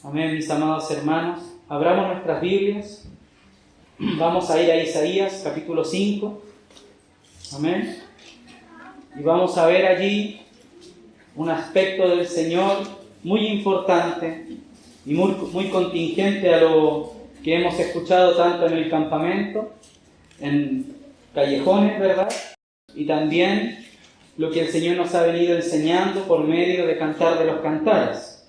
Amén, mis amados hermanos. Abramos nuestras Biblias. Vamos a ir a Isaías, capítulo 5. Amén. Y vamos a ver allí un aspecto del Señor muy importante y muy contingente a lo que hemos escuchado tanto en el campamento, en callejones, ¿verdad? Y también lo que el Señor nos ha venido enseñando por medio de Cantar de los Cantares.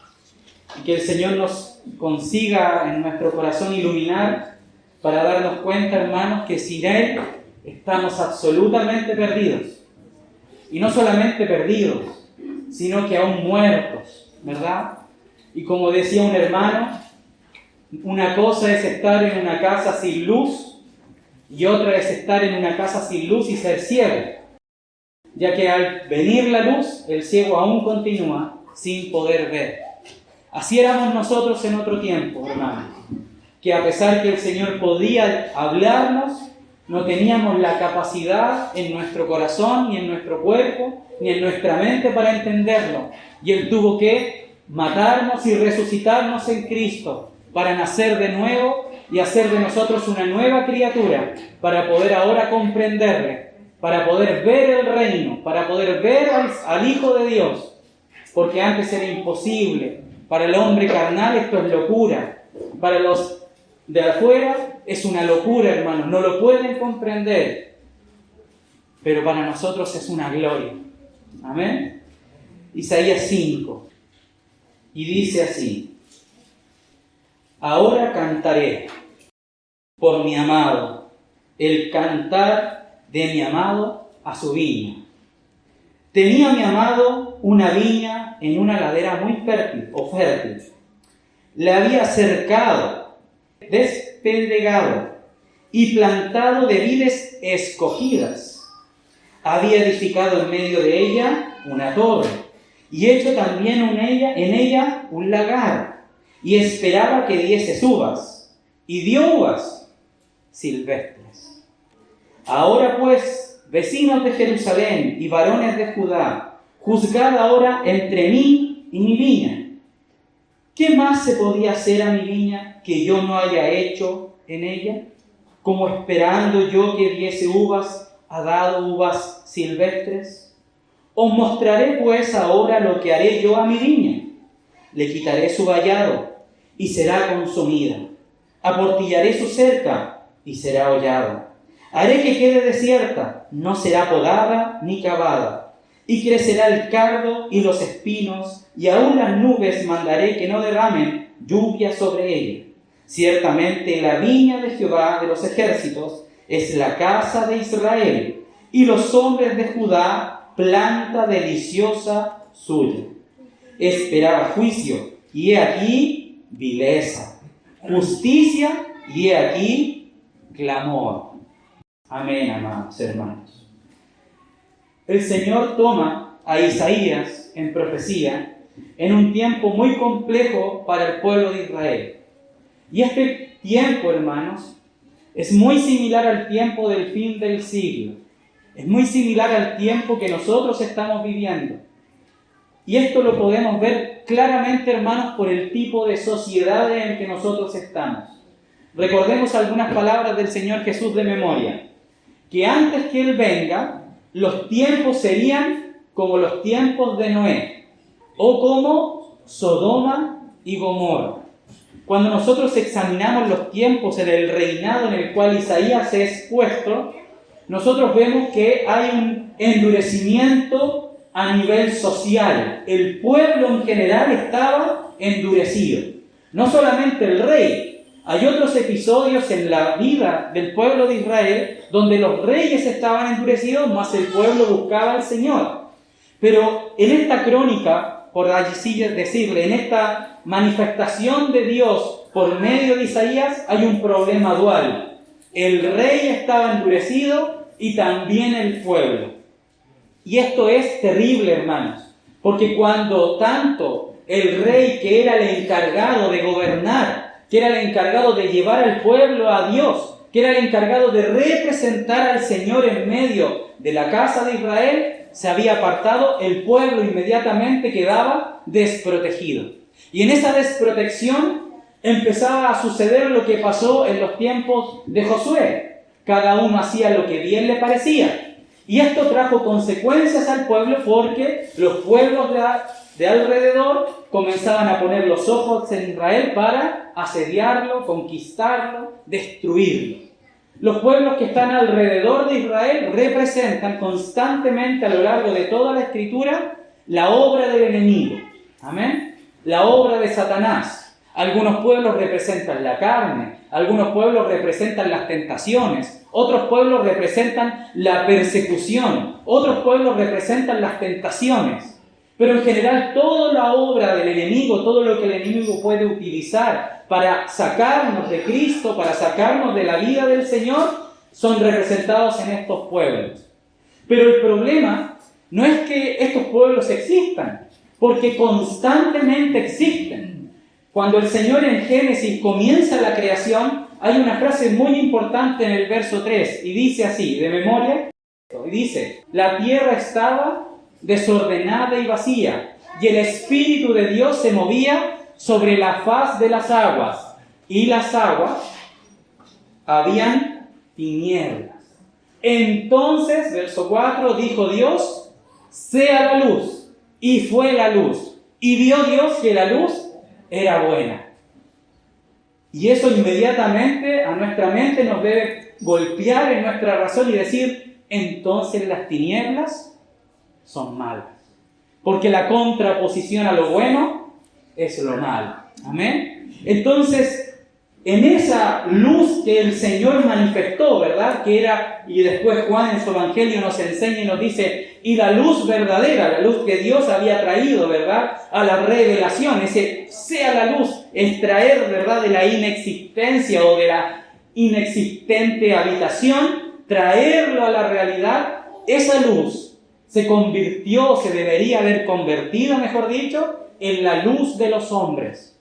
Y que el Señor nos consiga en nuestro corazón iluminar para darnos cuenta, hermanos, que sin Él estamos absolutamente perdidos. Y no solamente perdidos, sino que aún muertos, ¿verdad? Y como decía un hermano, una cosa es estar en una casa sin luz y otra es estar en una casa sin luz y ser ciego, ya que al venir la luz, el ciego aún continúa sin poder ver. Así éramos nosotros en otro tiempo, hermanos, que a pesar que el Señor podía hablarnos, no teníamos la capacidad en nuestro corazón, ni en nuestro cuerpo, ni en nuestra mente para entenderlo. Y Él tuvo que matarnos y resucitarnos en Cristo para nacer de nuevo y hacer de nosotros una nueva criatura, para poder ahora comprenderle, para poder ver el reino, para poder ver al Hijo de Dios, porque antes era imposible. Para el hombre carnal esto es locura. Para los de afuera es una locura, hermanos. No lo pueden comprender. Pero para nosotros es una gloria. Amén. Isaías 5. Y dice así: ahora cantaré por mi amado, el cantar de mi amado a su viña. Tenía mi amado una viña en una ladera muy fértil. La había cercado, despedregado y plantado de vides escogidas. Había edificado en medio de ella una torre y hecho también en ella un lagar, y esperaba que diese uvas, y dio uvas silvestres. Ahora pues, vecinos de Jerusalén y varones de Judá, juzgad ahora entre mí y mi viña. ¿Qué más se podía hacer a mi viña que yo no haya hecho en ella? Como esperando yo que diese uvas, ha dado uvas silvestres. Os mostraré pues ahora lo que haré yo a mi viña. Le quitaré su vallado y será consumida. Aportillaré su cerca y será hollada. Haré que quede desierta, no será podada ni cavada, y crecerá el cardo y los espinos, y aún las nubes mandaré que no derramen lluvia sobre ella. Ciertamente la viña de Jehová de los ejércitos es la casa de Israel, y los hombres de Judá planta deliciosa suya. Esperaba juicio, y he aquí vileza, justicia, y he aquí clamor. Amén, amados hermanos. El Señor toma a Isaías en profecía en un tiempo muy complejo para el pueblo de Israel. Y este tiempo, hermanos, es muy similar al tiempo del fin del siglo. Es muy similar al tiempo que nosotros estamos viviendo. Y esto lo podemos ver claramente, hermanos, por el tipo de sociedad en el que nosotros estamos. Recordemos algunas palabras del Señor Jesús de memoria. Que antes que Él venga, los tiempos serían como los tiempos de Noé, o como Sodoma y Gomorra. Cuando nosotros examinamos los tiempos en el reinado en el cual Isaías es puesto, nosotros vemos que hay un endurecimiento a nivel social. El pueblo en general estaba endurecido. No solamente el rey. Hay otros episodios en la vida del pueblo de Israel donde los reyes estaban endurecidos, más el pueblo buscaba al Señor. Pero en esta crónica, por así decirle, en esta manifestación de Dios por medio de Isaías, hay un problema dual. El rey estaba endurecido y también el pueblo. Y esto es terrible, hermanos, porque cuando tanto el rey, que era el encargado de gobernar, que era el encargado de llevar al pueblo a Dios, que era el encargado de representar al Señor en medio de la casa de Israel, se había apartado, el pueblo inmediatamente quedaba desprotegido. Y en esa desprotección empezaba a suceder lo que pasó en los tiempos de Josué. Cada uno hacía lo que bien le parecía. Y esto trajo consecuencias al pueblo porque los pueblos de alrededor comenzaban a poner los ojos en Israel para asediarlo, conquistarlo, destruirlo. Los pueblos que están alrededor de Israel representan constantemente a lo largo de toda la Escritura la obra del enemigo. Amén. La obra de Satanás. Algunos pueblos representan la carne, algunos pueblos representan las tentaciones, otros pueblos representan la persecución, otros pueblos representan las tentaciones. Pero en general toda la obra del enemigo, todo lo que el enemigo puede utilizar para sacarnos de Cristo, para sacarnos de la vida del Señor, son representados en estos pueblos. Pero el problema no es que estos pueblos existan, porque constantemente existen. Cuando el Señor en Génesis comienza la creación, hay una frase muy importante en el verso 3, y dice así, de memoria, y dice, la tierra estaba desordenada y vacía, y el Espíritu de Dios se movía sobre la faz de las aguas, y las aguas habían tinieblas. Entonces, verso 4, dijo Dios, sea la luz, y fue la luz, y vio Dios que la luz era buena. Y eso inmediatamente a nuestra mente nos debe golpear en nuestra razón y decir, entonces las tinieblas son malas. Porque la contraposición a lo bueno es lo malo. Amén. Entonces, en esa luz que el Señor manifestó, ¿verdad? Que era, y después Juan en su Evangelio nos enseña y nos dice, y la luz verdadera, la luz que Dios había traído, ¿verdad? A la revelación, ese sea la luz, extraer, ¿verdad? De la inexistencia o de la inexistente habitación, traerlo a la realidad. Esa luz se convirtió, se debería haber convertido, mejor dicho, en la luz de los hombres.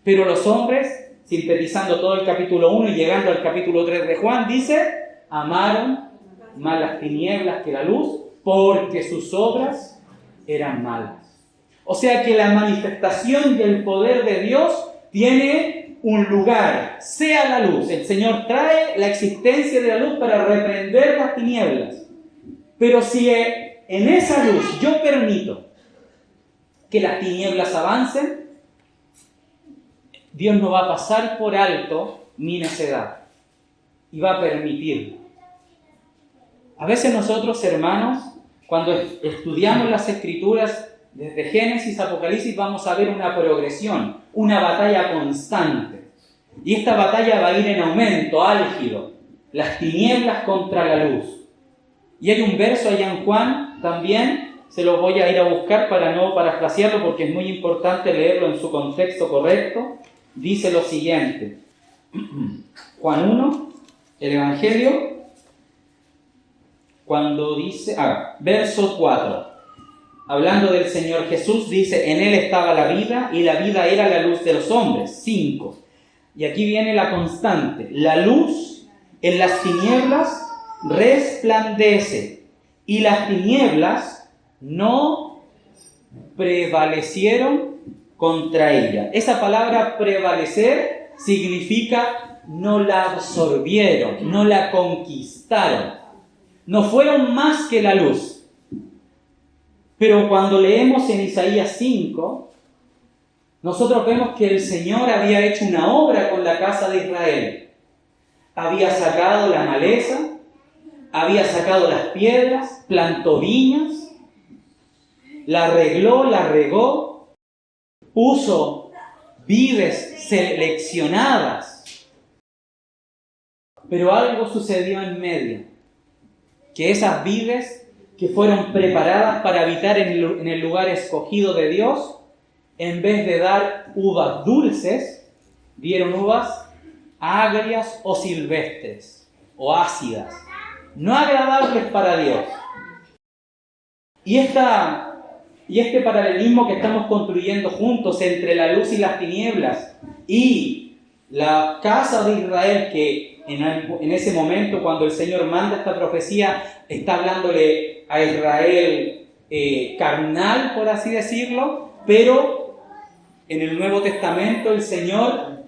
Pero los hombres, sintetizando todo el capítulo 1 y llegando al capítulo 3 de Juan, dice, amaron más las tinieblas que la luz, porque sus obras eran malas. O sea que la manifestación del poder de Dios tiene un lugar, sea la luz. El Señor trae la existencia de la luz para reprender las tinieblas. Pero si en esa luz yo permito que las tinieblas avancen, Dios no va a pasar por alto mi necedad y va a permitirlo. A veces nosotros, hermanos, cuando estudiamos las Escrituras desde Génesis a Apocalipsis, vamos a ver una progresión, una batalla constante. Y esta batalla va a ir en aumento, álgido. Las tinieblas contra la luz. Y hay un verso allá en Juan también, se lo voy a ir a buscar para no parafrasearlo porque es muy importante leerlo en su contexto correcto. Dice lo siguiente, Juan 1, el Evangelio, cuando dice, verso 4, hablando del Señor Jesús, dice, en Él estaba la vida y la vida era la luz de los hombres. 5, y aquí viene la constante, la luz en las tinieblas resplandece y las tinieblas no prevalecieron contra ella. Esa palabra prevalecer significa no la absorbieron, no la conquistaron. No fueron más que la luz. Pero cuando leemos en Isaías 5, nosotros vemos que el Señor había hecho una obra con la casa de Israel. Había sacado la maleza, había sacado las piedras, plantó viñas, la arregló, la regó, puso vides seleccionadas. Pero algo sucedió en medio, que esas vides que fueron preparadas para habitar en el lugar escogido de Dios, en vez de dar uvas dulces, dieron uvas agrias o silvestres, o ácidas, no agradables para Dios. Y este paralelismo que estamos construyendo juntos entre la luz y las tinieblas y la casa de Israel, que en ese momento cuando el Señor manda esta profecía está hablándole a Israel carnal, por así decirlo, pero En el Nuevo Testamento el Señor,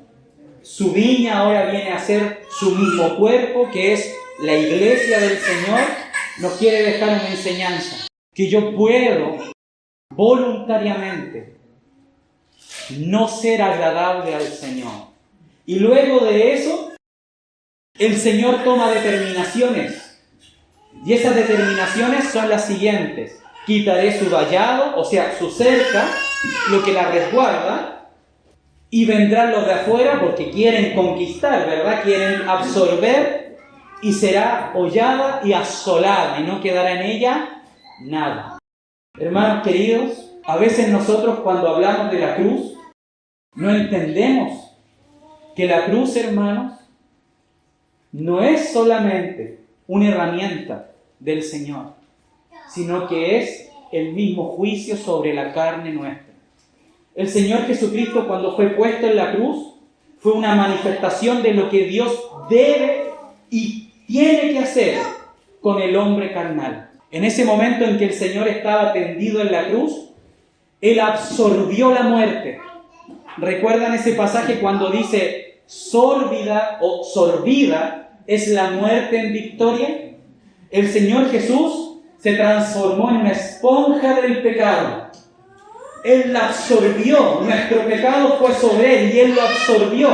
su viña ahora viene a ser su mismo cuerpo, que es la iglesia del Señor, nos quiere dejar una enseñanza. Que yo puedo voluntariamente no ser agradable al Señor. Y luego de eso, el Señor toma determinaciones. Y esas determinaciones son las siguientes. Quitaré su vallado, o sea, su cerca, lo que la resguarda, y vendrán los de afuera porque quieren conquistar, ¿verdad? Quieren absorber, y será hollada y asolada, y no quedará en ella nada. Hermanos queridos, a veces nosotros cuando hablamos de la cruz, no entendemos que la cruz, hermanos, no es solamente una herramienta del Señor, sino que es el mismo juicio sobre la carne nuestra. El Señor Jesucristo, cuando fue puesto en la cruz, fue una manifestación de lo que Dios debe y tiene que hacer con el hombre carnal. En ese momento en que el Señor estaba tendido en la cruz, Él absorbió la muerte. ¿Recuerdan ese pasaje cuando dice sórbida o sorbida es la muerte en victoria? El Señor Jesús se transformó en una esponja del pecado. Él la absorbió, nuestro pecado fue sobre Él y Él lo absorbió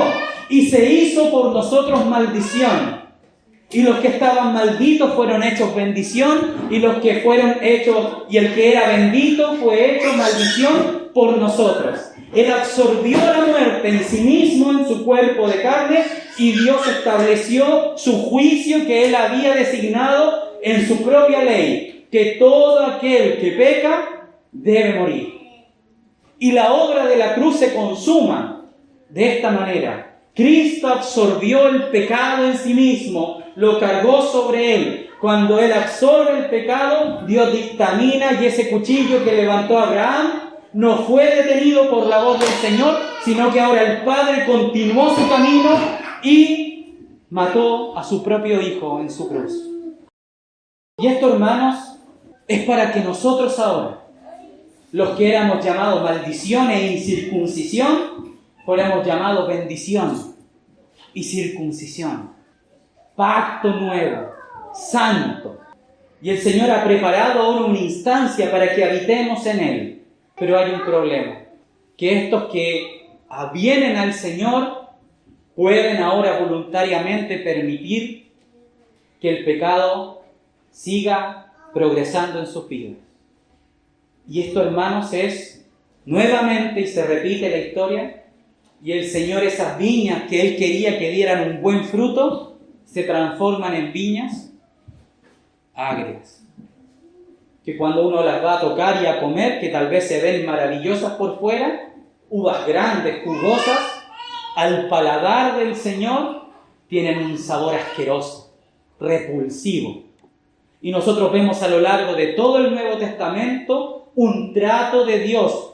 y se hizo por nosotros maldición. Y los que estaban malditos fueron hechos bendición, y los que fueron hechos, y el que era bendito fue hecho maldición por nosotros. Él absorbió la muerte en sí mismo, en su cuerpo de carne, y Dios estableció su juicio que Él había designado en su propia ley, que todo aquel que peca debe morir. Y la obra de la cruz se consuma de esta manera. Cristo absorbió el pecado en sí mismo, lo cargó sobre Él. Cuando Él absorbe el pecado, Dios dictamina, y ese cuchillo que levantó Abraham no fue detenido por la voz del Señor, sino que ahora el Padre continuó su camino y mató a su propio Hijo en su cruz. Y esto, hermanos, es para que nosotros ahora, los que éramos llamados maldición e incircuncisión, fuéramos llamados bendición y circuncisión. Pacto nuevo, santo. Y el Señor ha preparado ahora una instancia para que habitemos en Él. Pero hay un problema, que estos que avienen al Señor pueden ahora voluntariamente permitir que el pecado siga progresando en sus vidas. Y esto, hermanos, es nuevamente, y se repite la historia, y el Señor, esas viñas que Él quería que dieran un buen fruto, se transforman en viñas agrias. Que cuando uno las va a tocar y a comer, que tal vez se ven maravillosas por fuera, uvas grandes, jugosas, al paladar del Señor tienen un sabor asqueroso, repulsivo. Y nosotros vemos a lo largo de todo el Nuevo Testamento un trato de Dios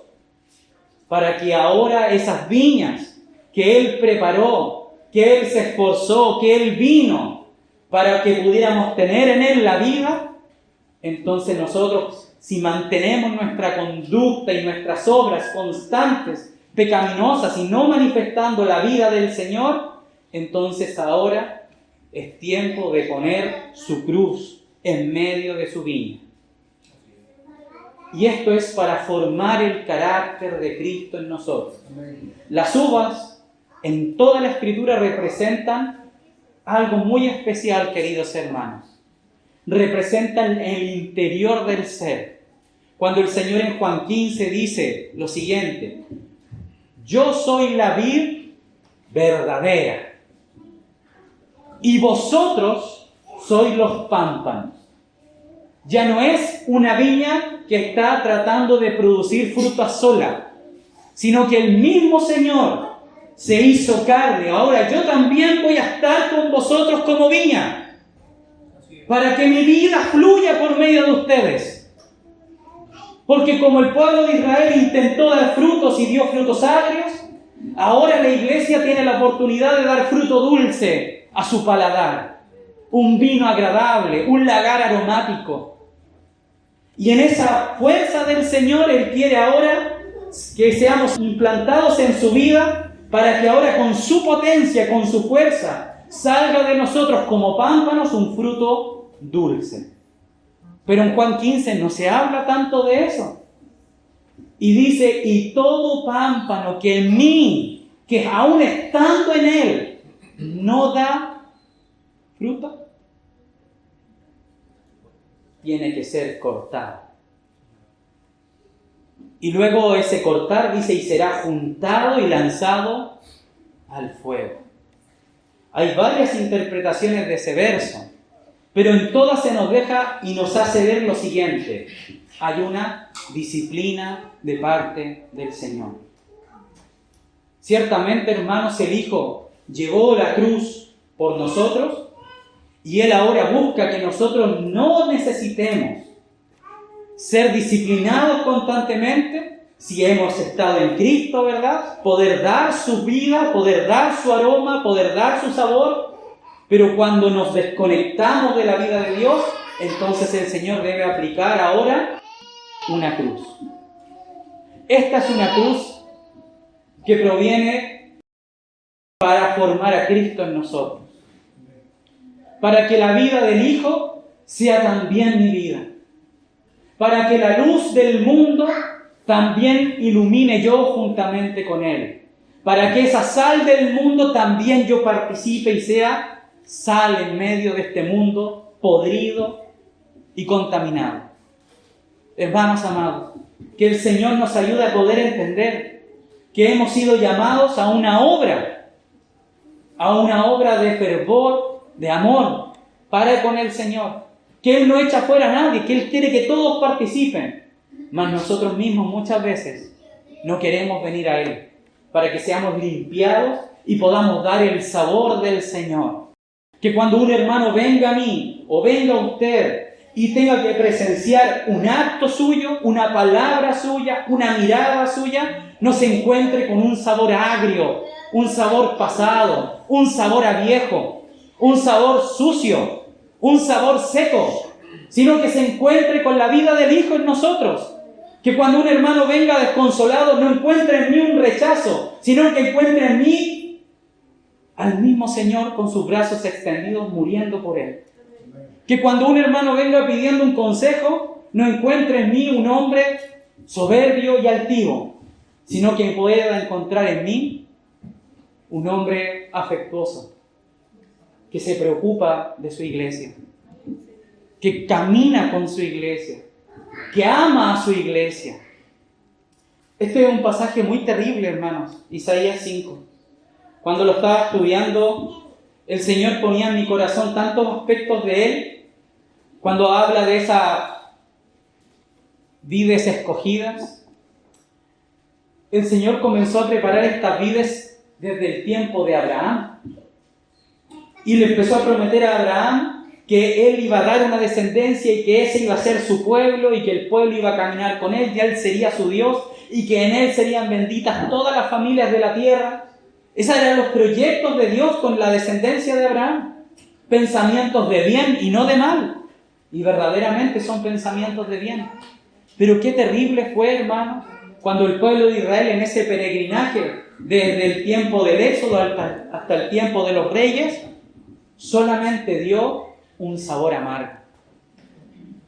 para que ahora esas viñas que Él preparó, que Él se esforzó, que Él vino para que pudiéramos tener en Él la vida, entonces nosotros, si mantenemos nuestra conducta y nuestras obras constantes, pecaminosas y no manifestando la vida del Señor, entonces ahora es tiempo de poner su cruz en medio de su viña. Y esto es para formar el carácter de Cristo en nosotros. Las uvas en toda la Escritura representan algo muy especial, queridos hermanos. Representan el interior del ser. Cuando el Señor en Juan 15 dice lo siguiente: yo soy la vid verdadera y vosotros sois los pámpanos. Ya no es una viña que está tratando de producir frutas sola, sino que el mismo Señor se hizo carne. Ahora yo también voy a estar con vosotros como viña, para que mi vida fluya por medio de ustedes. Porque como el pueblo de Israel intentó dar frutos y dio frutos agrios, ahora la iglesia tiene la oportunidad de dar fruto dulce a su paladar. Un vino agradable, un lagar aromático. Y en esa fuerza del Señor, Él quiere ahora que seamos implantados en su vida para que ahora con su potencia, con su fuerza, salga de nosotros como pámpanos un fruto dulce. Pero en Juan 15 no se habla tanto de eso. Y dice, y todo pámpano que en mí, que aún estando en él, no da fruto, tiene que ser cortado. Y luego ese cortar, dice, y será juntado y lanzado al fuego. Hay varias interpretaciones de ese verso, pero en todas se nos deja y nos hace ver lo siguiente. Hay una disciplina de parte del Señor. Ciertamente, hermanos, el Hijo llevó la cruz por nosotros y Él ahora busca que nosotros no necesitemos ser disciplinados constantemente si hemos estado en Cristo, ¿verdad? Poder dar su vida, poder dar su aroma, poder dar su sabor. Pero cuando nos desconectamos de la vida de Dios, entonces el Señor debe aplicar ahora una cruz. Esta es una cruz que proviene para formar a Cristo en nosotros. Para que la vida del Hijo sea también mi vida. Para que la luz del mundo también ilumine yo juntamente con Él. Para que esa sal del mundo también yo participe y sea sal en medio de este mundo podrido y contaminado. Hermanos amados, que el Señor nos ayude a poder entender que hemos sido llamados a una obra de fervor, de amor, para con el Señor. Que Él no echa fuera a nadie, que Él quiere que todos participen. Mas nosotros mismos muchas veces no queremos venir a Él para que seamos limpiados y podamos dar el sabor del Señor. Que cuando un hermano venga a mí o venga a usted y tenga que presenciar un acto suyo, una palabra suya, una mirada suya, no se encuentre con un sabor agrio, un sabor pasado, un sabor a viejo, un sabor sucio, un sabor seco, sino que se encuentre con la vida del Hijo en nosotros. Que cuando un hermano venga desconsolado no encuentre en mí un rechazo, sino que encuentre en mí al mismo Señor con sus brazos extendidos muriendo por Él. Que cuando un hermano venga pidiendo un consejo, no encuentre en mí un hombre soberbio y altivo, sino que pueda encontrar en mí un hombre afectuoso, que se preocupa de su iglesia, que camina con su iglesia, que ama a su iglesia. Este es un pasaje muy terrible, hermanos, Isaías 5. Cuando lo estaba estudiando, el Señor ponía en mi corazón tantos aspectos de Él, cuando habla de esas vides escogidas. El Señor comenzó a preparar estas vides desde el tiempo de Abraham. Y le empezó a prometer a Abraham que él iba a dar una descendencia y que ese iba a ser su pueblo y que el pueblo iba a caminar con él, y él sería su Dios y que en él serían benditas todas las familias de la tierra. Esos eran los proyectos de Dios con la descendencia de Abraham. Pensamientos de bien y no de mal. Y verdaderamente son pensamientos de bien. Pero qué terrible fue, hermanos, cuando el pueblo de Israel en ese peregrinaje desde el tiempo del Éxodo hasta el tiempo de los reyes, solamente dio un sabor amargo.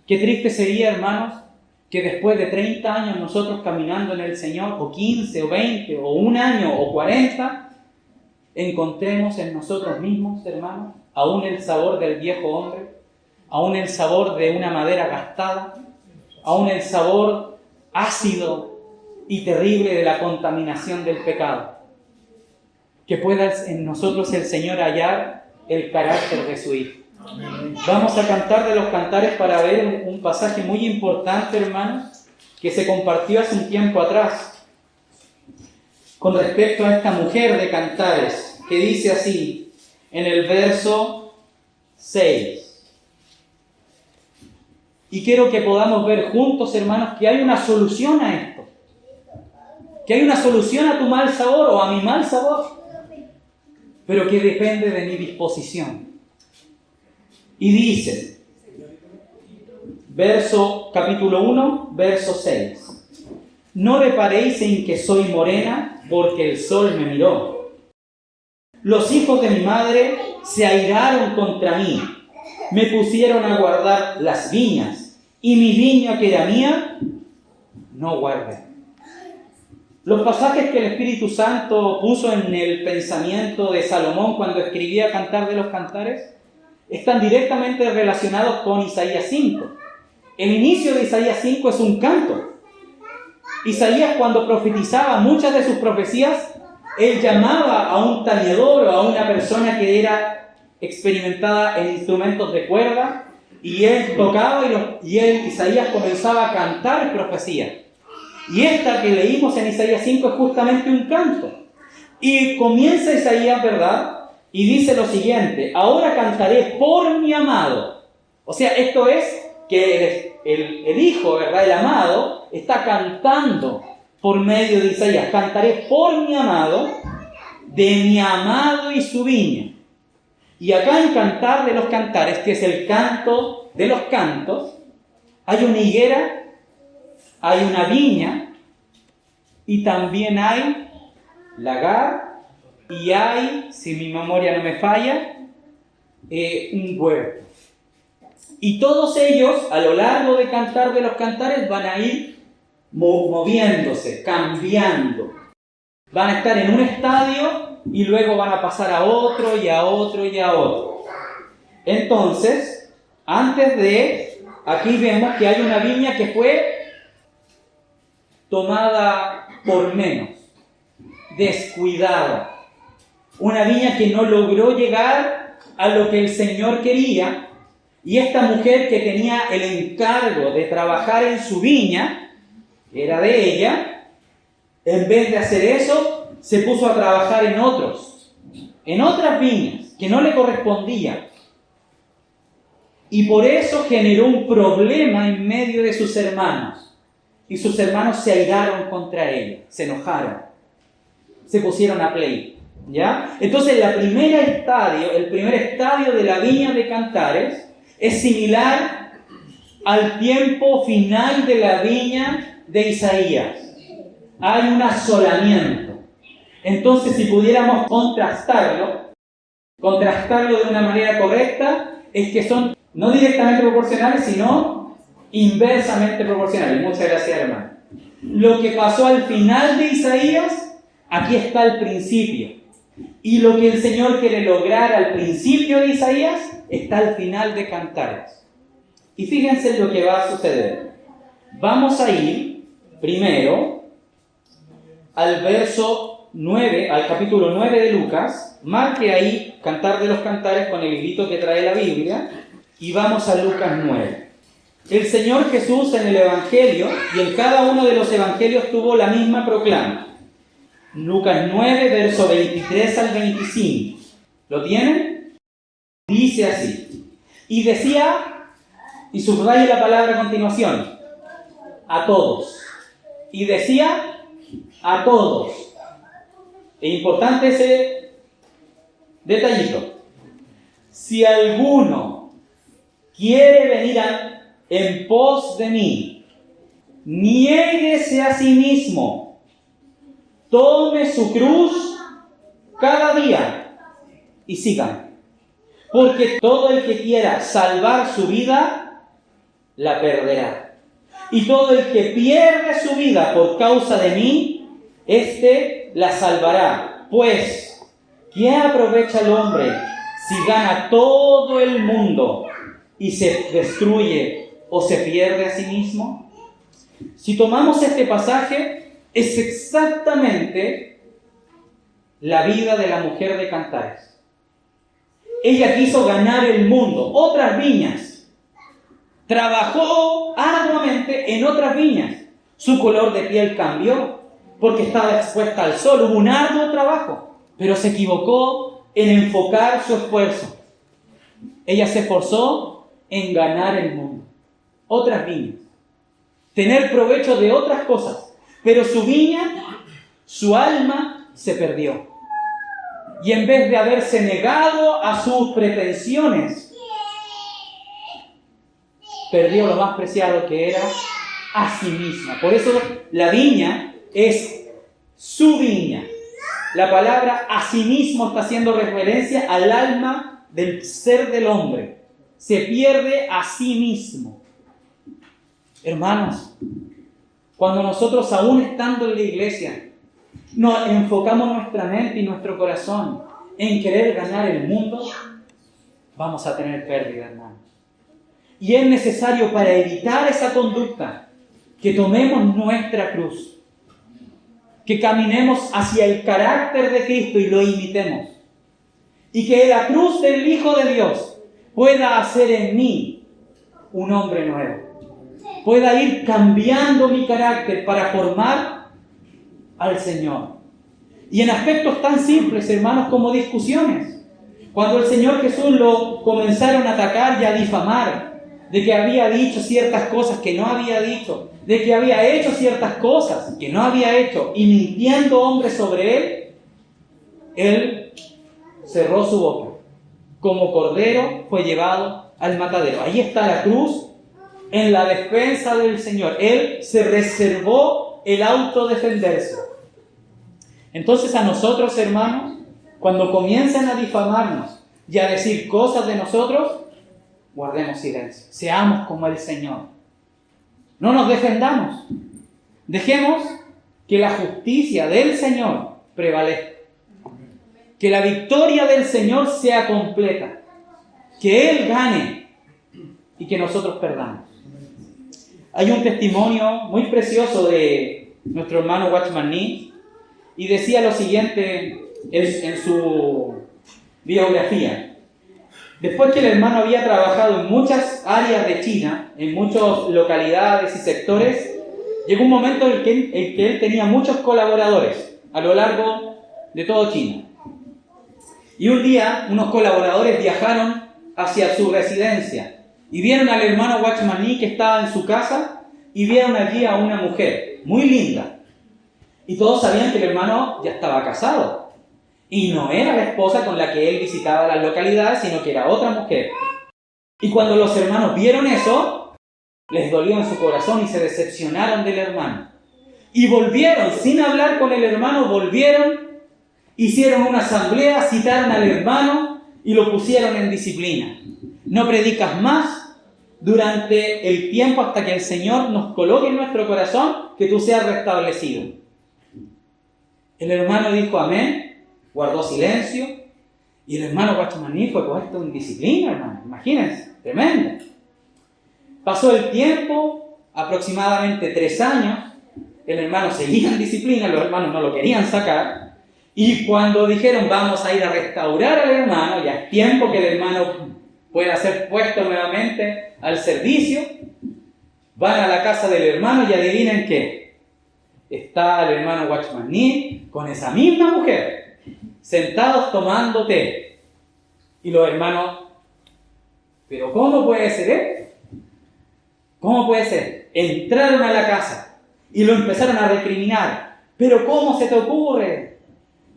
Qué triste sería, hermanos, que después de 30 años nosotros caminando en el Señor, o 15, o 20, o un año, o 40, encontremos en nosotros mismos, hermanos, aún el sabor del viejo hombre, aún el sabor de una madera gastada, aún el sabor ácido y terrible de la contaminación del pecado. Que pueda en nosotros el Señor hallar el carácter de su Hijo. Vamos a cantar de los cantares para ver un pasaje muy importante, hermanos, que se compartió hace un tiempo atrás con respecto a esta mujer de Cantares, que dice así en el verso 6. Y quiero que podamos ver juntos, hermanos, que hay una solución a esto, que hay una solución a tu mal sabor o a mi mal sabor, pero que depende de mi disposición. Y dice, capítulo 1, verso 6. No reparéis en que soy morena, porque el sol me miró. Los hijos de mi madre se airaron contra mí, me pusieron a guardar las viñas, y mi viña que era mía, no guardé. Los pasajes que el Espíritu Santo puso en el pensamiento de Salomón cuando escribía Cantar de los Cantares están directamente relacionados con Isaías 5. El inicio de Isaías 5 es un canto. Isaías, cuando profetizaba muchas de sus profecías, él llamaba a un tañedor o a una persona que era experimentada en instrumentos de cuerda, y él tocaba y Isaías comenzaba a cantar profecía. Y esta que leímos en Isaías 5 es justamente un canto. Y comienza Isaías, ¿verdad? Y dice lo siguiente: ahora cantaré por mi amado. O sea, esto es que el hijo, ¿verdad? El amado, está cantando por medio de Isaías. Cantaré por mi amado, de mi amado y su viña. Y acá en Cantar de los Cantares, que es el canto de los cantos, hay una higuera, hay una viña, y también hay lagar, y hay, si mi memoria no me falla, un huerto. Y todos ellos, a lo largo de Cantar de los Cantares, van a ir moviéndose, cambiando. Van a estar en un estadio y luego van a pasar a otro y a otro y a otro. Entonces, aquí vemos que hay una viña que fue tomada por menos, descuidada. Una viña que no logró llegar a lo que el Señor quería, y esta mujer que tenía el encargo de trabajar en su viña, era de ella, en vez de hacer eso, se puso a trabajar en otras viñas que no le correspondían. Y por eso generó un problema en medio de sus hermanos. Y sus hermanos se airaron contra ella, se enojaron, se pusieron a pleito, ¿ya? Entonces el primer estadio de la viña de Cantares es similar al tiempo final de la viña de Isaías. Hay un asolamiento. Entonces, si pudiéramos contrastarlo de una manera correcta, es que son no directamente proporcionales, sino inversamente proporcionales. Muchas gracias, hermano. Lo que pasó al final de Isaías, aquí está al principio. Y lo que el Señor quiere lograr al principio de Isaías, está al final de Cantares. Y fíjense lo que va a suceder. Vamos a ir primero al verso 9, al capítulo 9 de Lucas. Marque ahí Cantar de los Cantares con el grito que trae la Biblia. Y vamos a Lucas 9. El Señor Jesús en el Evangelio, y en cada uno de los Evangelios tuvo la misma proclama. Lucas 9, verso 23 al 25. ¿Lo tienen? Dice así. Y decía, y subraya la palabra a continuación, a todos. Y decía, a todos. Es importante ese detallito. Si alguno quiere venir en pos de mí, niéguese a sí mismo, tome su cruz cada día y sígame. Porque todo el que quiera salvar su vida, la perderá. Y todo el que pierde su vida por causa de mí, éste la salvará. Pues, ¿qué aprovecha el hombre si gana todo el mundo y se destruye o se pierde a sí mismo? Si tomamos este pasaje, es exactamente la vida de la mujer de Cantares. Ella quiso ganar el mundo, otras viñas. Trabajó arduamente en otras viñas. Su color de piel cambió porque estaba expuesta al sol. Hubo un arduo trabajo, pero se equivocó en enfocar su esfuerzo. Ella se esforzó en ganar el mundo, otras viñas, tener provecho de otras cosas, pero su viña, su alma se perdió. Y en vez de haberse negado a sus pretensiones, perdió lo más preciado que era a sí misma. Por eso la viña es su viña. La palabra a sí mismo está haciendo referencia al alma del ser del hombre. Se pierde a sí mismo. Hermanos, cuando nosotros, aún estando en la iglesia, nos enfocamos nuestra mente y nuestro corazón en querer ganar el mundo, vamos a tener pérdida, hermanos. Y es necesario, para evitar esa conducta, que tomemos nuestra cruz, que caminemos hacia el carácter de Cristo y lo imitemos. Y que la cruz del Hijo de Dios pueda hacer en mí un hombre nuevo. Pueda ir cambiando mi carácter para formar al Señor. Y en aspectos tan simples, hermanos, como discusiones. Cuando el Señor Jesús lo comenzaron a atacar y a difamar, de que había dicho ciertas cosas que no había dicho, de que había hecho ciertas cosas que no había hecho, y mintiendo hombres sobre él cerró su boca. Como cordero fue llevado al matadero. Ahí está la cruz en la defensa del Señor. Él se reservó el autodefenderse. Entonces a nosotros, hermanos, cuando comiencen a difamarnos y a decir cosas de nosotros, guardemos silencio. Seamos como el Señor. No nos defendamos. Dejemos que la justicia del Señor prevalezca. Que la victoria del Señor sea completa. Que Él gane y que nosotros perdamos. Hay un testimonio muy precioso de nuestro hermano Watchman Nee, y decía lo siguiente en su biografía. Después que el hermano había trabajado en muchas áreas de China, en muchas localidades y sectores, llegó un momento en que él tenía muchos colaboradores a lo largo de todo China. Y un día unos colaboradores viajaron hacia su residencia y vieron al hermano Watchman Nee que estaba en su casa, y vieron allí a una mujer muy linda. Y todos sabían que el hermano ya estaba casado. Y no era la esposa con la que él visitaba las localidades, sino que era otra mujer. Y cuando los hermanos vieron eso, les dolió en su corazón y se decepcionaron del hermano. Y volvieron, sin hablar con el hermano, hicieron una asamblea, citaron al hermano y lo pusieron en disciplina. No predicas más durante el tiempo hasta que el Señor nos coloque en nuestro corazón que tú seas restablecido. El hermano dijo amén, guardó silencio, y el hermano Watchman Nee fue puesto en disciplina, hermano. Imagínense, tremendo. Pasó el tiempo, aproximadamente 3 años, el hermano seguía en disciplina, los hermanos no lo querían sacar, y cuando dijeron vamos a ir a restaurar al hermano, ya es tiempo que el hermano pueda ser puesto nuevamente al servicio, van a la casa del hermano y adivinen qué. Está el hermano Watchman Nee con esa misma mujer, sentados tomando té. Y los hermanos, ¿pero cómo puede ser esto? ¿Cómo puede ser? Entraron a la casa y lo empezaron a recriminar. ¿Pero cómo se te ocurre?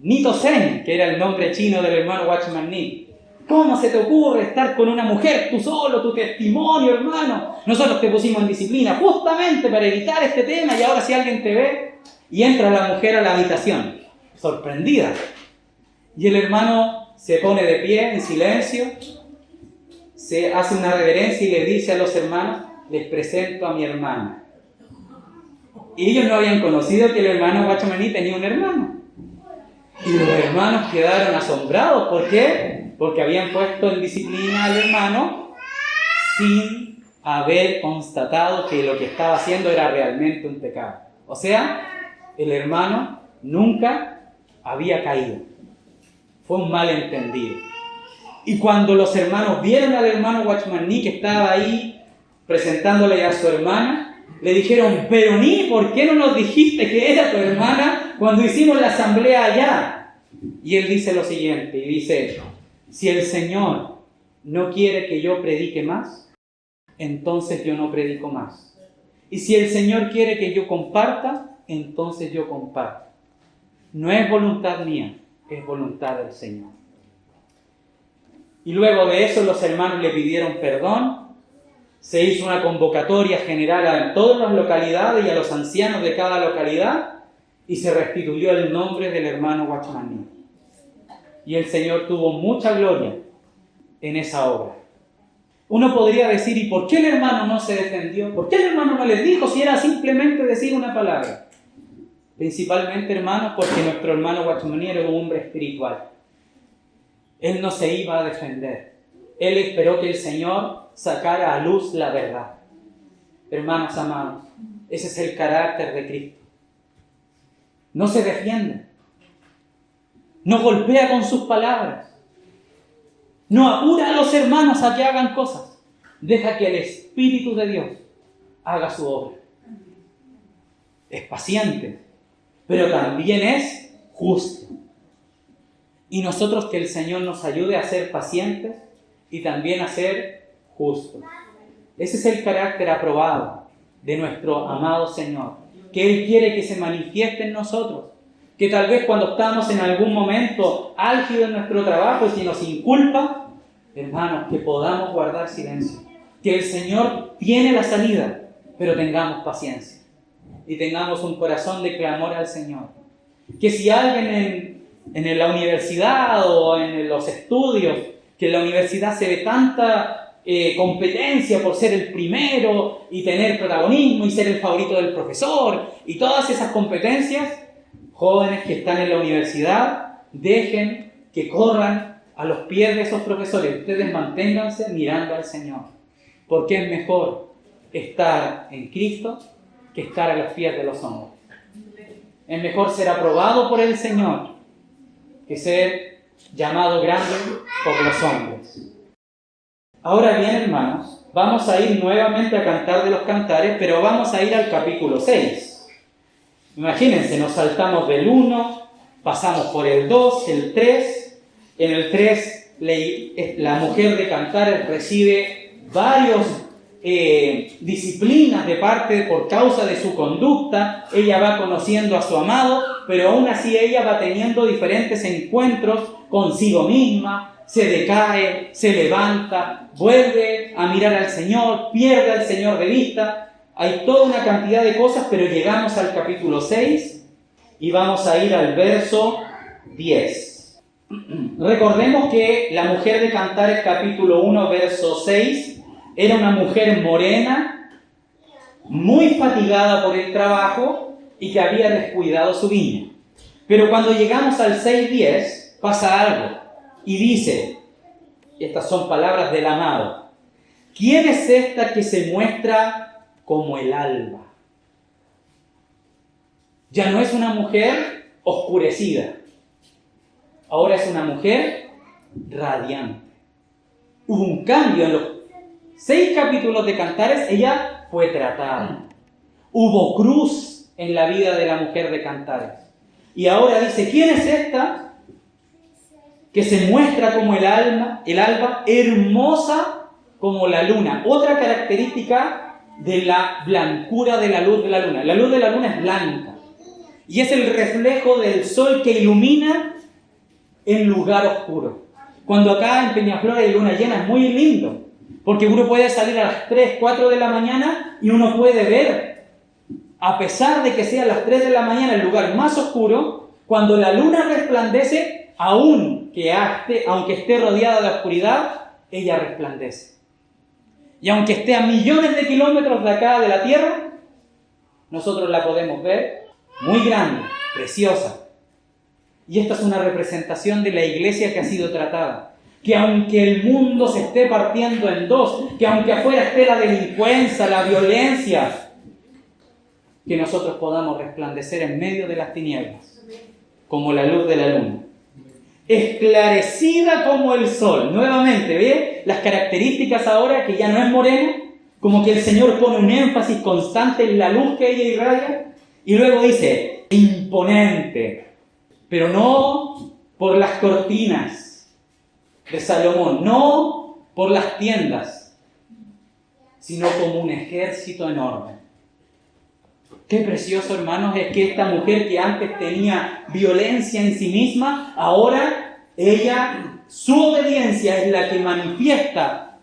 Nito Sen, que era el nombre chino del hermano Watchman Nee. ¿Cómo se te ocurre estar con una mujer? Tú solo, tu testimonio, hermano. Nosotros te pusimos en disciplina justamente para evitar este tema, y ahora si alguien te ve, y entra la mujer a la habitación, sorprendida. Y el hermano se pone de pie en silencio, se hace una reverencia y le dice a los hermanos, les presento a mi hermana. Y ellos no habían conocido que el hermano Watchman Nee tenía un hermano. Y los hermanos quedaron asombrados. ¿Por qué? Porque habían puesto en disciplina al hermano sin haber constatado que lo que estaba haciendo era realmente un pecado. O sea, el hermano nunca había caído. Fue un malentendido. Y cuando los hermanos vieron al hermano Watchman Nee que estaba ahí presentándole a su hermana, le dijeron, pero Nee, ¿por qué no nos dijiste que era tu hermana cuando hicimos la asamblea allá? Y él dice lo siguiente, y dice, si el Señor no quiere que yo predique más, entonces yo no predico más. Y si el Señor quiere que yo comparta, entonces yo comparto. No es voluntad mía, es voluntad del Señor. Y luego de eso los hermanos le pidieron perdón, se hizo una convocatoria general a todas las localidades y a los ancianos de cada localidad y se restituyó el nombre del hermano Guachamaní. Y el Señor tuvo mucha gloria en esa obra. Uno podría decir, ¿y por qué el hermano no se defendió? ¿Por qué el hermano no les dijo si era simplemente decir una palabra? Principalmente, hermanos, porque nuestro hermano Guachamaní era un hombre espiritual. Él no se iba a defender. Él esperó que el Señor sacara a luz la verdad. Hermanos amados, ese es el carácter de Cristo. No se defiende. No golpea con sus palabras. No apura a los hermanos a que hagan cosas. Deja que el Espíritu de Dios haga su obra. Es paciente, pero también es justo. Y nosotros que el Señor nos ayude a ser pacientes y también a ser justos. Ese es el carácter aprobado de nuestro amado Señor, que Él quiere que se manifieste en nosotros. Que tal vez cuando estamos en algún momento álgido en nuestro trabajo y si nos inculpa, hermanos, que podamos guardar silencio. Que el Señor tiene la salida, pero tengamos paciencia. Y tengamos un corazón de clamor al Señor. Que si alguien en la universidad o en los estudios, que en la universidad se ve tanta competencia por ser el primero y tener protagonismo y ser el favorito del profesor y todas esas competencias, jóvenes que están en la universidad, dejen que corran a los pies de esos profesores. Ustedes manténganse mirando al Señor, porque es mejor estar en Cristo que estar a los pies de los hombres. Es mejor ser aprobado por el Señor que ser llamado grande por los hombres. Ahora bien, hermanos, vamos a ir nuevamente a Cantar de los Cantares, pero vamos a ir al capítulo 6. Imagínense, nos saltamos del 1, pasamos por el 2, el 3. En el 3, la mujer de Cantares recibe varias disciplinas de parte por causa de su conducta. Ella va conociendo a su amado, pero aún así ella va teniendo diferentes encuentros consigo misma, se decae, se levanta, vuelve a mirar al Señor, pierde al Señor de vista. Hay toda una cantidad de cosas, pero llegamos al capítulo 6 y vamos a ir al verso 10. Recordemos que la mujer de Cantares, capítulo 1, verso 6, era una mujer morena, muy fatigada por el trabajo y que había descuidado su viña. Pero cuando llegamos al 6:10 pasa algo y dice, estas son palabras del amado, ¿quién es esta que se muestra como el alba? Ya no es una mujer oscurecida, ahora es una mujer radiante. Hubo un cambio en los 6 capítulos de Cantares, ella fue tratada. Hubo cruz en la vida de la mujer de Cantares. Y ahora dice, ¿quién es esta que se muestra como el alba, hermosa como la luna? Otra característica de la blancura de la luz de la luna. La luz de la luna es blanca y es el reflejo del sol que ilumina el lugar oscuro. Cuando acá en Peñaflor hay luna llena es muy lindo, porque uno puede salir a las 3, 4 de la mañana y uno puede ver, a pesar de que sea las 3 de la mañana el lugar más oscuro, cuando la luna resplandece, aunque esté rodeada de oscuridad, ella resplandece. Y aunque esté a millones de kilómetros de acá de la Tierra, nosotros la podemos ver muy grande, preciosa. Y esta es una representación de la iglesia que ha sido tratada. Que aunque el mundo se esté partiendo en dos, que aunque afuera esté la delincuencia, la violencia, que nosotros podamos resplandecer en medio de las tinieblas, como la luz de la luna. Esclarecida como el sol. Nuevamente, ¿ve? Las características ahora que ya no es morena, como que el Señor pone un énfasis constante en la luz que ella irradia, y luego dice, imponente, pero no por las cortinas de Salomón, no por las tiendas, sino como un ejército enorme. Qué precioso, hermanos, es que esta mujer que antes tenía violencia en sí misma, ahora su obediencia es la que manifiesta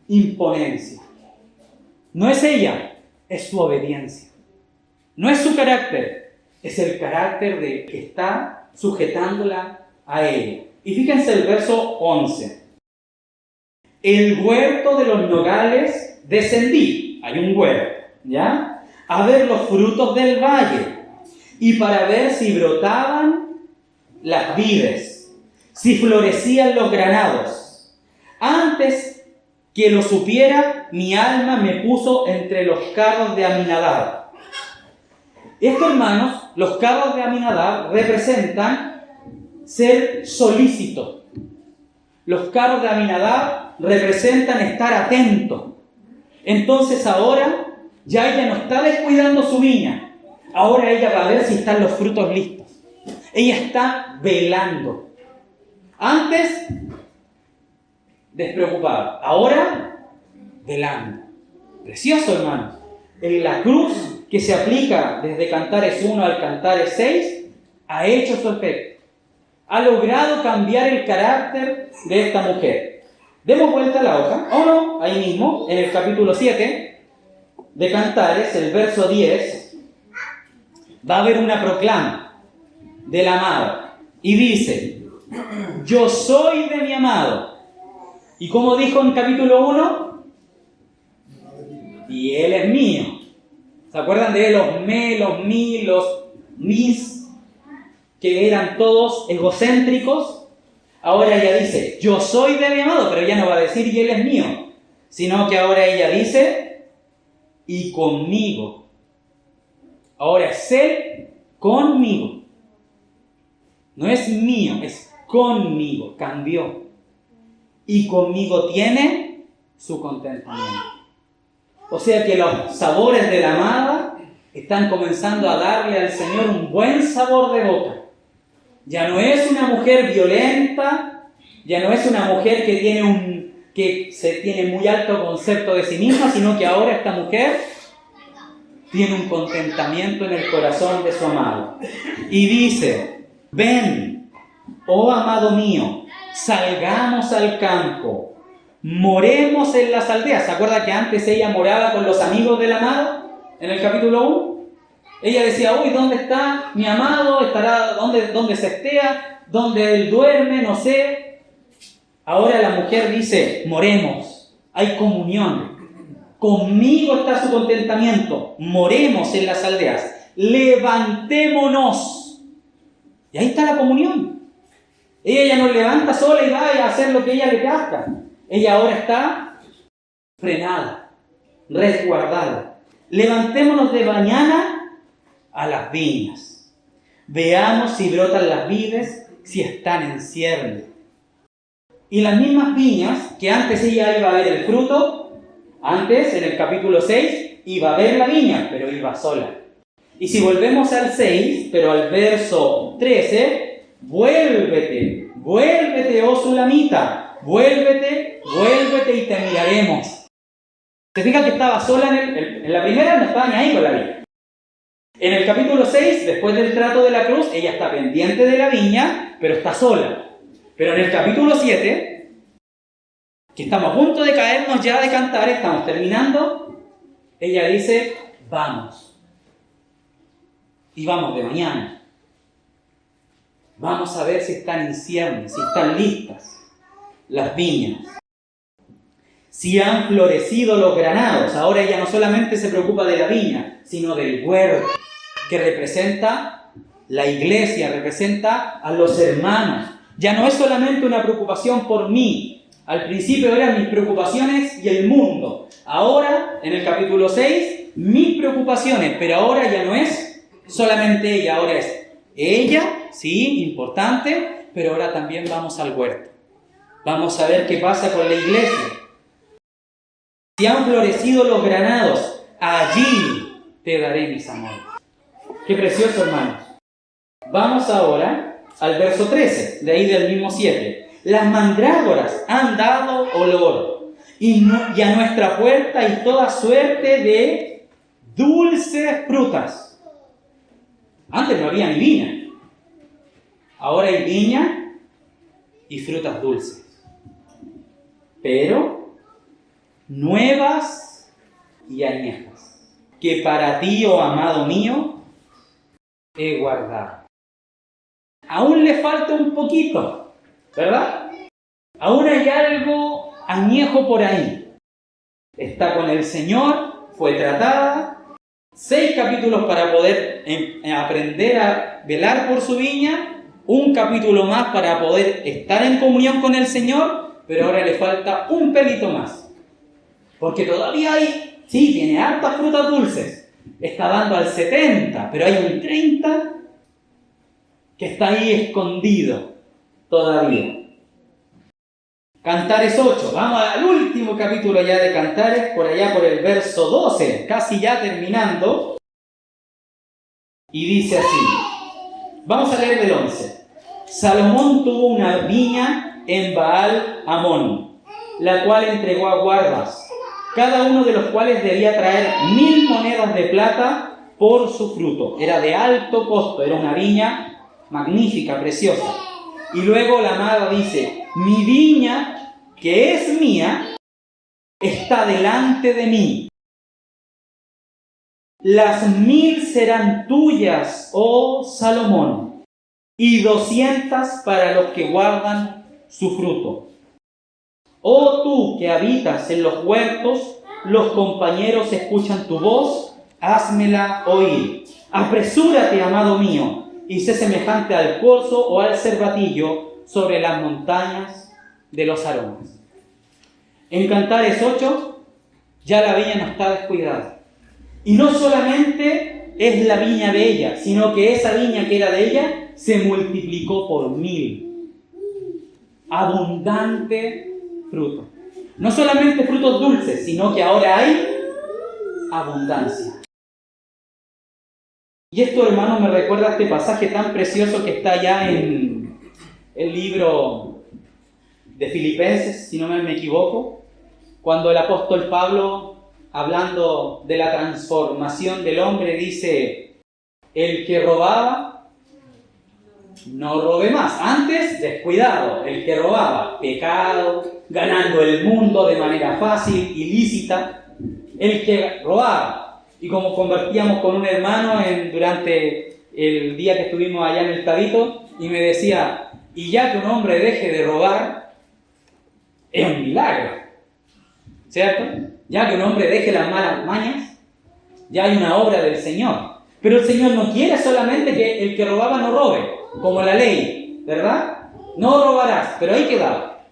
imponencia. No es ella, es su obediencia. No es su carácter, es el carácter de que está sujetándola a ella. Y fíjense el verso 11. El huerto de los nogales descendí. Hay un huerto, ¿ya? A ver los frutos del valle y para ver si brotaban las vides, si florecían los granados. Antes que lo supiera, mi alma me puso entre los carros de Aminadab. Esto, hermanos, los carros de Aminadab representan ser solícito. Los carros de Aminadab representan estar atento. Entonces ahora ya ella no está descuidando su viña. Ahora ella va a ver si están los frutos listos. Ella está velando. Antes, despreocupada. Ahora, velando. Precioso, hermanos. En la cruz que se aplica desde Cantares 1 al Cantares 6, ha hecho su efecto. Ha logrado cambiar el carácter de esta mujer. Demos vuelta a la hoja. ¿O no? Ahí mismo, en el capítulo 7 de Cantares, el verso 10, va a haber una proclama del amado. Y dice, yo soy de mi amado. Y como dijo en capítulo 1, y él es mío. ¿Se acuerdan de los me, los mi, los mis? Que eran todos egocéntricos. Ahora ella dice, yo soy de mi amado, pero ella no va a decir y él es mío, sino que ahora ella dice, y conmigo. Ahora es él conmigo. No es mío, es conmigo. Cambió. Y conmigo tiene su contentamiento. O sea que los sabores de la amada están comenzando a darle al Señor un buen sabor de boca. Ya no es una mujer violenta, ya no es una mujer que se tiene muy alto concepto de sí misma, sino que ahora esta mujer tiene un contentamiento en el corazón de su amado. Y dice, ven, oh amado mío, salgamos al campo, moremos en las aldeas. ¿Se acuerda que antes ella moraba con los amigos del amado? En el capítulo 1. Ella decía, uy, ¿dónde está mi amado? ¿Estará dónde se estea? ¿Dónde él duerme? No sé. Ahora la mujer dice, moremos. Hay comunión. Conmigo está su contentamiento. Moremos en las aldeas. Levantémonos. Y ahí está la comunión. Ella ya no levanta sola y va a hacer lo que ella le plazca. Ella ahora está frenada, resguardada. Levantémonos de mañana a las viñas. Veamos si brotan las vides, si están en cierne. Y las mismas viñas que antes ella iba a ver el fruto, antes en el capítulo 6 iba a ver la viña, pero iba sola. Y si volvemos al 6, pero al verso 13, vuélvete, oh Sulamita, vuélvete y te miraremos. ¿Se fija que estaba sola en la primera? No estaba ni ahí con la viña. En el capítulo 6, después del trato de la cruz, ella está pendiente de la viña, pero está sola. Pero en el capítulo 7, que estamos a punto de caernos ya de cantar, estamos terminando, ella dice, vamos. Y vamos de mañana. Vamos a ver si están en cierne, si están listas las viñas. Si han florecido los granados. Ahora ella no solamente se preocupa de la viña, sino del huerto, que representa la iglesia, representa a los hermanos. Ya no es solamente una preocupación por mí. Al principio eran mis preocupaciones y el mundo. Ahora, en el capítulo 6, mis preocupaciones, pero ahora ya no es solamente ella, ahora es ella, sí, importante, pero ahora también vamos al huerto. Vamos a ver qué pasa con la iglesia. Si han florecido los granados, allí te daré mis amores. Qué precioso, hermanos. Vamos ahora al verso 13, de ahí del mismo 7. Las mandrágoras han dado olor, y a nuestra puerta hay toda suerte de dulces frutas. Antes no había ni viña. Ahora hay viña y frutas dulces. Pero nuevas y añejas, que para ti, oh amado mío, he guardado. Aún le falta un poquito, ¿verdad? Aún hay algo añejo por ahí. Está con el Señor, fue tratada, 6 capítulos para poder aprender a velar por su viña, un capítulo más para poder estar en comunión con el Señor, pero ahora le falta un pelito más. Porque todavía hay, sí, tiene hartas frutas dulces, está dando al 70, pero hay un 30 que está ahí escondido todavía. Cantares 8, vamos al último capítulo ya de Cantares, por allá por el verso 12, casi ya terminando, y dice así, vamos a leer del 11. Salomón tuvo una viña en Baal Amón, la cual entregó a guardas, cada uno de los cuales debía traer 1000 monedas de plata por su fruto. Era de alto costo, era una viña magnífica, preciosa. Y luego la amada dice, mi viña, que es mía, está delante de mí. Las 1000 serán tuyas, oh Salomón, y 200 para los que guardan su fruto. Oh tú que habitas en los huertos, los compañeros escuchan tu voz, házmela oír. Apresúrate, amado mío, y sé semejante al corzo o al cervatillo sobre las montañas de los aromas. En Cantares 8, ya la viña no está descuidada. Y no solamente es la viña de ella, sino que esa viña que era de ella se multiplicó por 1000. Abundante fruto. No solamente frutos dulces, sino que ahora hay abundancia. Y esto, hermano, me recuerda a este pasaje tan precioso que está ya en el libro de Filipenses, si no me equivoco, cuando el apóstol Pablo, hablando de la transformación del hombre, dice, el que robaba, no robe más. Antes, descuidado, el que robaba, pecado, ganando el mundo de manera fácil, ilícita. El que robaba. Y como convertíamos con un hermano durante el día que estuvimos allá en el Tabito, y me decía, y ya que un hombre deje de robar, es un milagro, ¿cierto? Ya que un hombre deje las malas mañas, ya hay una obra del Señor. Pero el Señor no quiere solamente que el que robaba no robe, como la ley, ¿verdad? No robarás, pero ahí quedaba.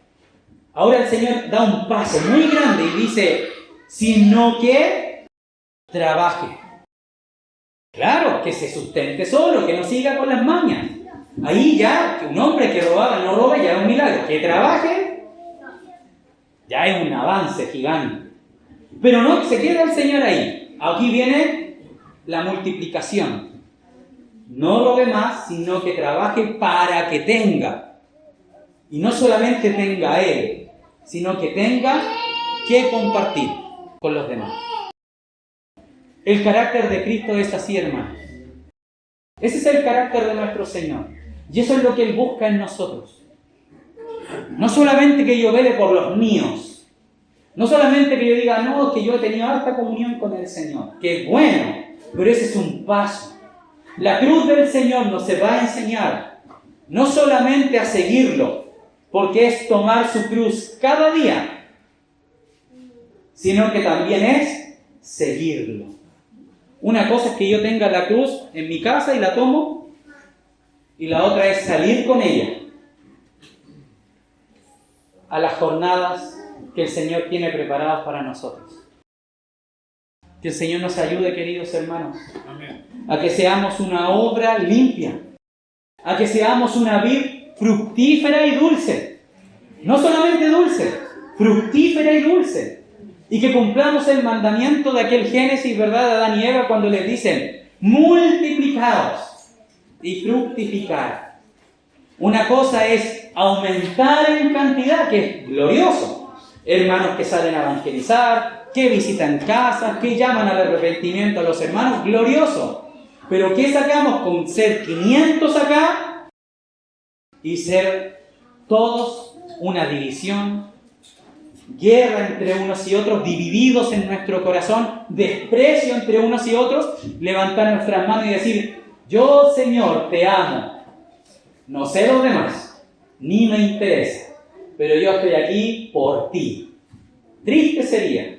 Ahora el Señor da un paso muy grande y dice, sino que trabaje. Claro, que se sustente solo, que no siga con las mañas. Ahí ya, que un hombre que robaba no roba, ya es un milagro. Que trabaje, ya es un avance gigante. Pero no se queda el Señor ahí. Aquí viene la multiplicación. No robe más, sino que trabaje para que tenga. Y no solamente tenga él, sino que tenga que compartir con los demás. El carácter de Cristo es así, hermano. Ese es el carácter de nuestro Señor. Y eso es lo que Él busca en nosotros. No solamente que yo vele por los míos. No solamente que yo diga, no, que yo he tenido alta comunión con el Señor. Que es bueno, pero ese es un paso. La cruz del Señor nos va a enseñar no solamente a seguirlo, porque es tomar su cruz cada día, sino que también es seguirlo. Una cosa es que yo tenga la cruz en mi casa y la tomo, y la otra es salir con ella a las jornadas que el Señor tiene preparadas para nosotros. Que el Señor nos ayude, queridos hermanos, a que seamos una obra limpia, a que seamos una vid fructífera y dulce. No solamente dulce, fructífera y dulce. Y que cumplamos el mandamiento de aquel Génesis, ¿verdad?, de Adán y Eva, cuando les dicen, multiplicaos y fructificar. Una cosa es aumentar en cantidad, que es glorioso. Hermanos que salen a evangelizar, que visitan casas, que llaman al arrepentimiento a los hermanos, glorioso. Pero ¿qué sacamos con ser 500 acá y ser todos una división guerra entre unos y otros, divididos en nuestro corazón, desprecio entre unos y otros, levantar nuestras manos y decir: yo, Señor, te amo. No sé los demás, ni me interesa, pero yo estoy aquí por ti. Triste sería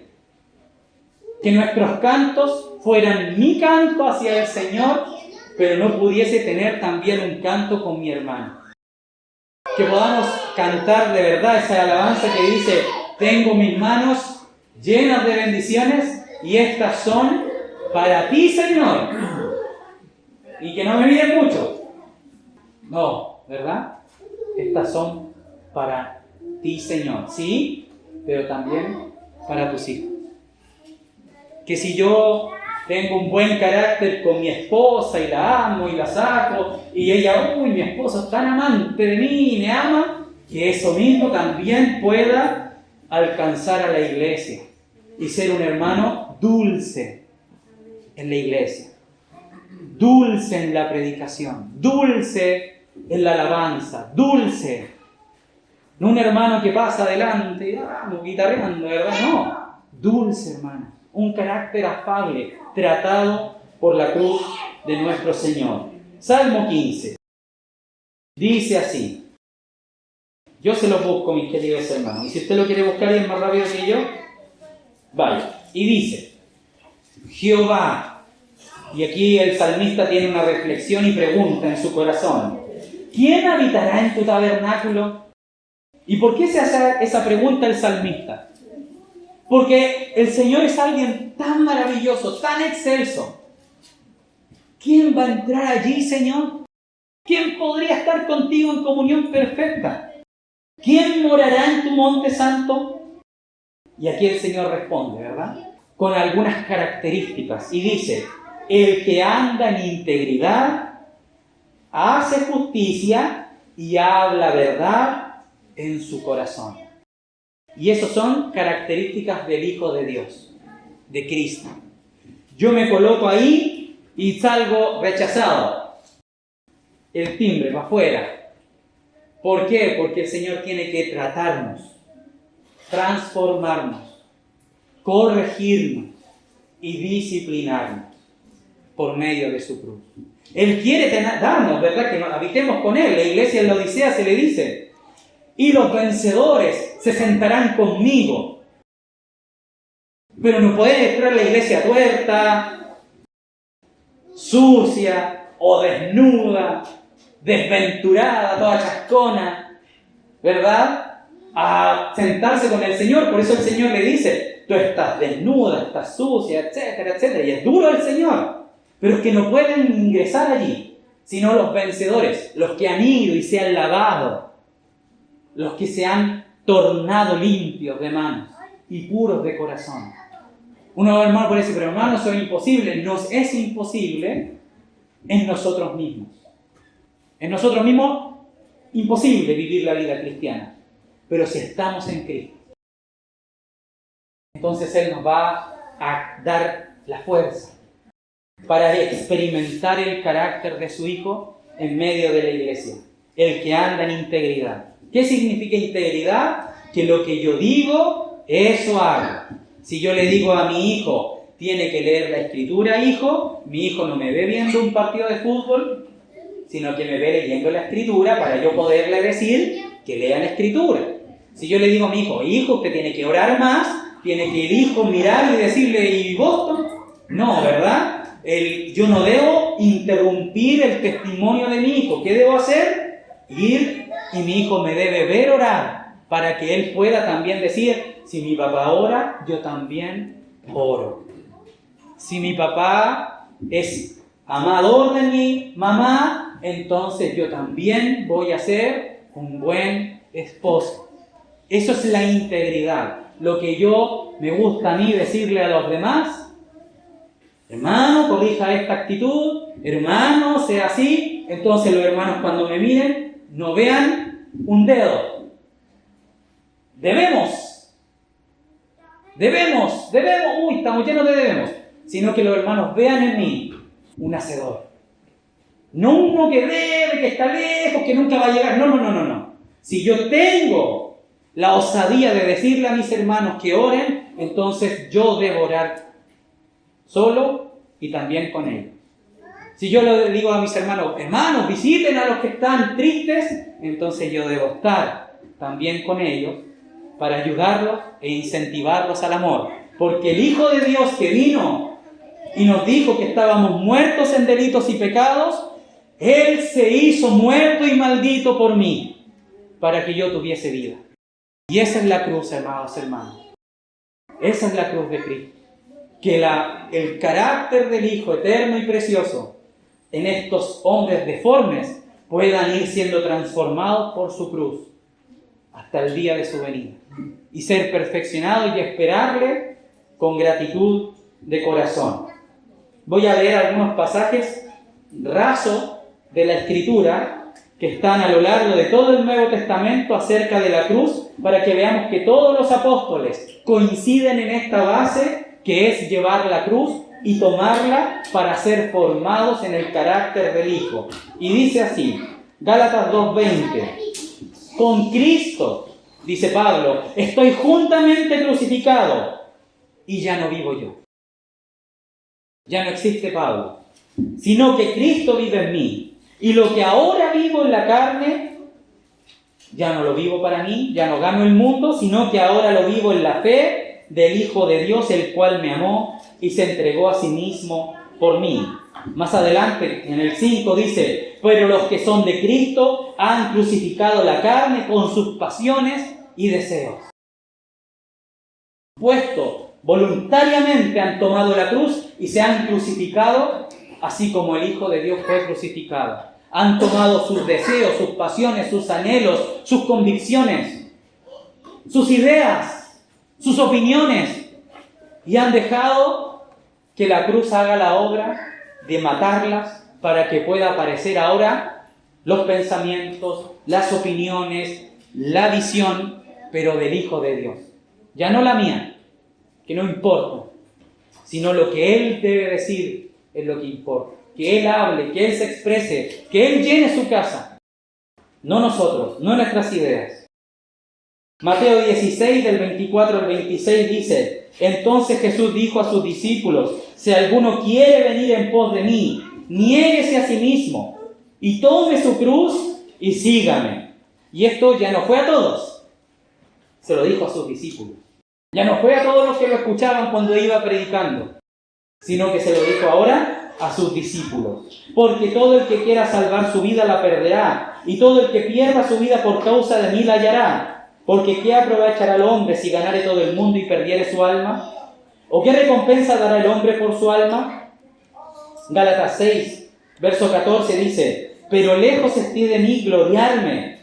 que nuestros cantos fueran mi canto hacia el Señor, pero no pudiese tener también un canto con mi hermano. Que podamos cantar de verdad esa alabanza que dice: tengo mis manos llenas de bendiciones y estas son para ti, Señor. Y que no me miren mucho. No, ¿verdad? Estas son para ti, Señor. Sí, pero también para tus hijos. Que si yo tengo un buen carácter con mi esposa y la amo y la saco, y ella, uy, mi esposo es tan amante de mí y me ama, que eso mismo también pueda alcanzar a la iglesia y ser un hermano dulce en la iglesia, dulce en la predicación, dulce en la alabanza, dulce. No un hermano que pasa adelante, guitarreando, ¿verdad? No, dulce hermano. Un carácter afable, tratado por la cruz de nuestro Señor. Salmo 15. Dice así. Yo se lo busco, mis queridos hermanos. Y si usted lo quiere buscar y es más rápido que yo, vaya. Y dice: Jehová. Y aquí el salmista tiene una reflexión y pregunta en su corazón: ¿quién habitará en tu tabernáculo? ¿Y por qué se hace esa pregunta el salmista? Porque el Señor es alguien tan maravilloso, tan excelso. ¿Quién va a entrar allí, Señor? ¿Quién podría estar contigo en comunión perfecta? ¿Quién morará en tu monte santo? Y aquí el Señor responde, ¿verdad? Con algunas características. Y dice: el que anda en integridad, hace justicia y habla verdad en su corazón. Y esas son características del Hijo de Dios, de Cristo. Yo me coloco ahí y salgo rechazado. El timbre va afuera. ¿Por qué? Porque el Señor tiene que tratarnos, transformarnos, corregirnos y disciplinarnos por medio de su cruz. Él quiere darnos, ¿verdad? Que nos habitemos con Él. La iglesia en la Odisea se le dice: y los vencedores se sentarán conmigo. Pero no puede entrar la iglesia tuerta, sucia o desnuda, desventurada, toda chascona, ¿verdad? A sentarse con el Señor. Por eso el Señor le dice: tú estás desnuda, estás sucia, etcétera, etcétera. Y es duro el Señor. Pero es que no pueden ingresar allí, sino los vencedores, los que han ido y se han lavado, los que se han tornado limpios de manos y puros de corazón. Uno hermano puede decir: pero hermano, eso es imposible. Nos es imposible en nosotros mismos. En nosotros mismos, imposible vivir la vida cristiana. Pero si estamos en Cristo, entonces Él nos va a dar la fuerza para experimentar el carácter de su Hijo en medio de la iglesia. El que anda en integridad. ¿Qué significa integridad? Que lo que yo digo, eso hago. Si yo le digo a mi hijo: tiene que leer la Escritura, hijo, mi hijo no me ve viendo un partido de fútbol, sino que me ve leyendo la Escritura para yo poderle decir que lea la Escritura. Si yo le digo a mi hijo: hijo, usted tiene que orar más, tiene que el hijo mirar y decirle: ¿y Boston? No, ¿verdad? Yo no debo interrumpir el testimonio de mi hijo. ¿Qué debo hacer? Ir, y mi hijo me debe ver orar, para que él pueda también decir: si mi papá ora, yo también oro. Si mi papá es amador de mi mamá, entonces yo también voy a ser un buen esposo. Eso es la integridad. Lo que yo me gusta a mí decirle a los demás: hermano, corrija esta actitud, hermano, sea así. Entonces los hermanos, cuando me miren, no vean un dedo. Debemos, uy, estamos llenos de debemos, sino que los hermanos vean en mí un hacedor. No uno que debe, que está lejos, que nunca va a llegar. No. Si yo tengo la osadía de decirle a mis hermanos que oren, entonces yo debo orar solo y también con ellos. Si yo le digo a mis hermanos, hermanos, visiten a los que están tristes, entonces yo debo estar también con ellos para ayudarlos e incentivarlos al amor. Porque el Hijo de Dios que vino y nos dijo que estábamos muertos en delitos y pecados, Él se hizo muerto y maldito por mí, para que yo tuviese vida. Y esa es la cruz, amados hermanos. Esa es la cruz de Cristo. Que el carácter del Hijo eterno y precioso en estos hombres deformes puedan ir siendo transformados por su cruz hasta el día de su venida. Y ser perfeccionados y esperarle con gratitud de corazón. Voy a leer algunos pasajes rasos de la Escritura que están a lo largo de todo el Nuevo Testamento acerca de la cruz, para que veamos que todos los apóstoles coinciden en esta base, que es llevar la cruz y tomarla para ser formados en el carácter del Hijo. Y dice así, Gálatas 2:20, con Cristo, dice Pablo, estoy juntamente crucificado y ya no vivo yo. Ya no existe Pablo, sino que Cristo vive en mí. Y lo que ahora vivo en la carne, ya no lo vivo para mí, ya no gano el mundo, sino que ahora lo vivo en la fe del Hijo de Dios, el cual me amó y se entregó a sí mismo por mí. Más adelante, en el 5 dice, pero los que son de Cristo han crucificado la carne con sus pasiones y deseos. Puesto voluntariamente han tomado la cruz y se han crucificado, así como el Hijo de Dios fue crucificado. Han tomado sus deseos, sus pasiones, sus anhelos, sus convicciones, sus ideas, sus opiniones, y han dejado que la cruz haga la obra de matarlas para que pueda aparecer ahora los pensamientos, las opiniones, la visión, pero del Hijo de Dios. Ya no la mía, que no importa, sino lo que Él debe decir es lo que importa. Que Él hable, que Él se exprese, que Él llene su casa. No nosotros, no nuestras ideas. Mateo 16, del 24 al 26 dice, entonces Jesús dijo a sus discípulos, si alguno quiere venir en pos de mí, niéguese a sí mismo y tome su cruz y sígame. Y esto ya no fue a todos, se lo dijo a sus discípulos. Ya no fue a todos los que lo escuchaban cuando iba predicando, sino que se lo dijo ahora a sus discípulos. Porque todo el que quiera salvar su vida la perderá, y todo el que pierda su vida por causa de mí la hallará. Porque ¿qué aprovechará el hombre si ganare todo el mundo y perdiere su alma? ¿O qué recompensa dará el hombre por su alma? Gálatas 6, verso 14 dice, pero lejos esté de mí gloriarme,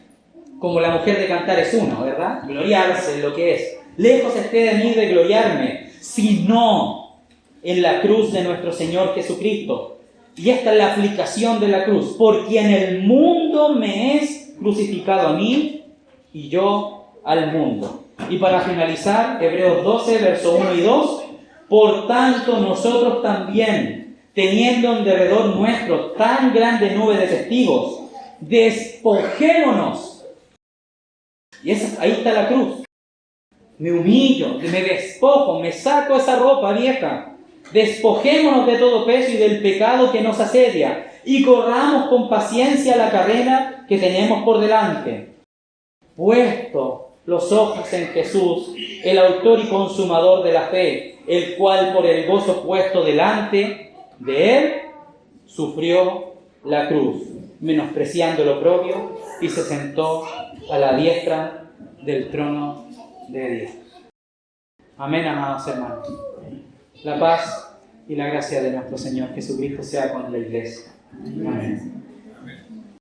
como la mujer de Cantar es uno, ¿verdad? Gloriarse en lo que es. Lejos esté de mí de gloriarme, sino en la cruz de nuestro Señor Jesucristo. Y esta es la aplicación de la cruz. Por quien el mundo me es crucificado a mí y yo al mundo. Y para finalizar, Hebreos 12, verso 1 y 2. Por tanto, nosotros también, teniendo en derredor nuestro tan grande nube de testigos, despojémonos. Y ahí está la cruz. Me humillo, me despojo, me saco esa ropa vieja. Despojémonos de todo peso y del pecado que nos asedia y corramos con paciencia la carrera que tenemos por delante. Puesto los ojos en Jesús, el autor y consumador de la fe, el cual por el gozo puesto delante de Él, sufrió la cruz, menospreciando lo propio, y se sentó a la diestra del trono de Dios. Amén, amados hermanos. La paz y la gracia de nuestro Señor Jesucristo sea con la iglesia. Amén.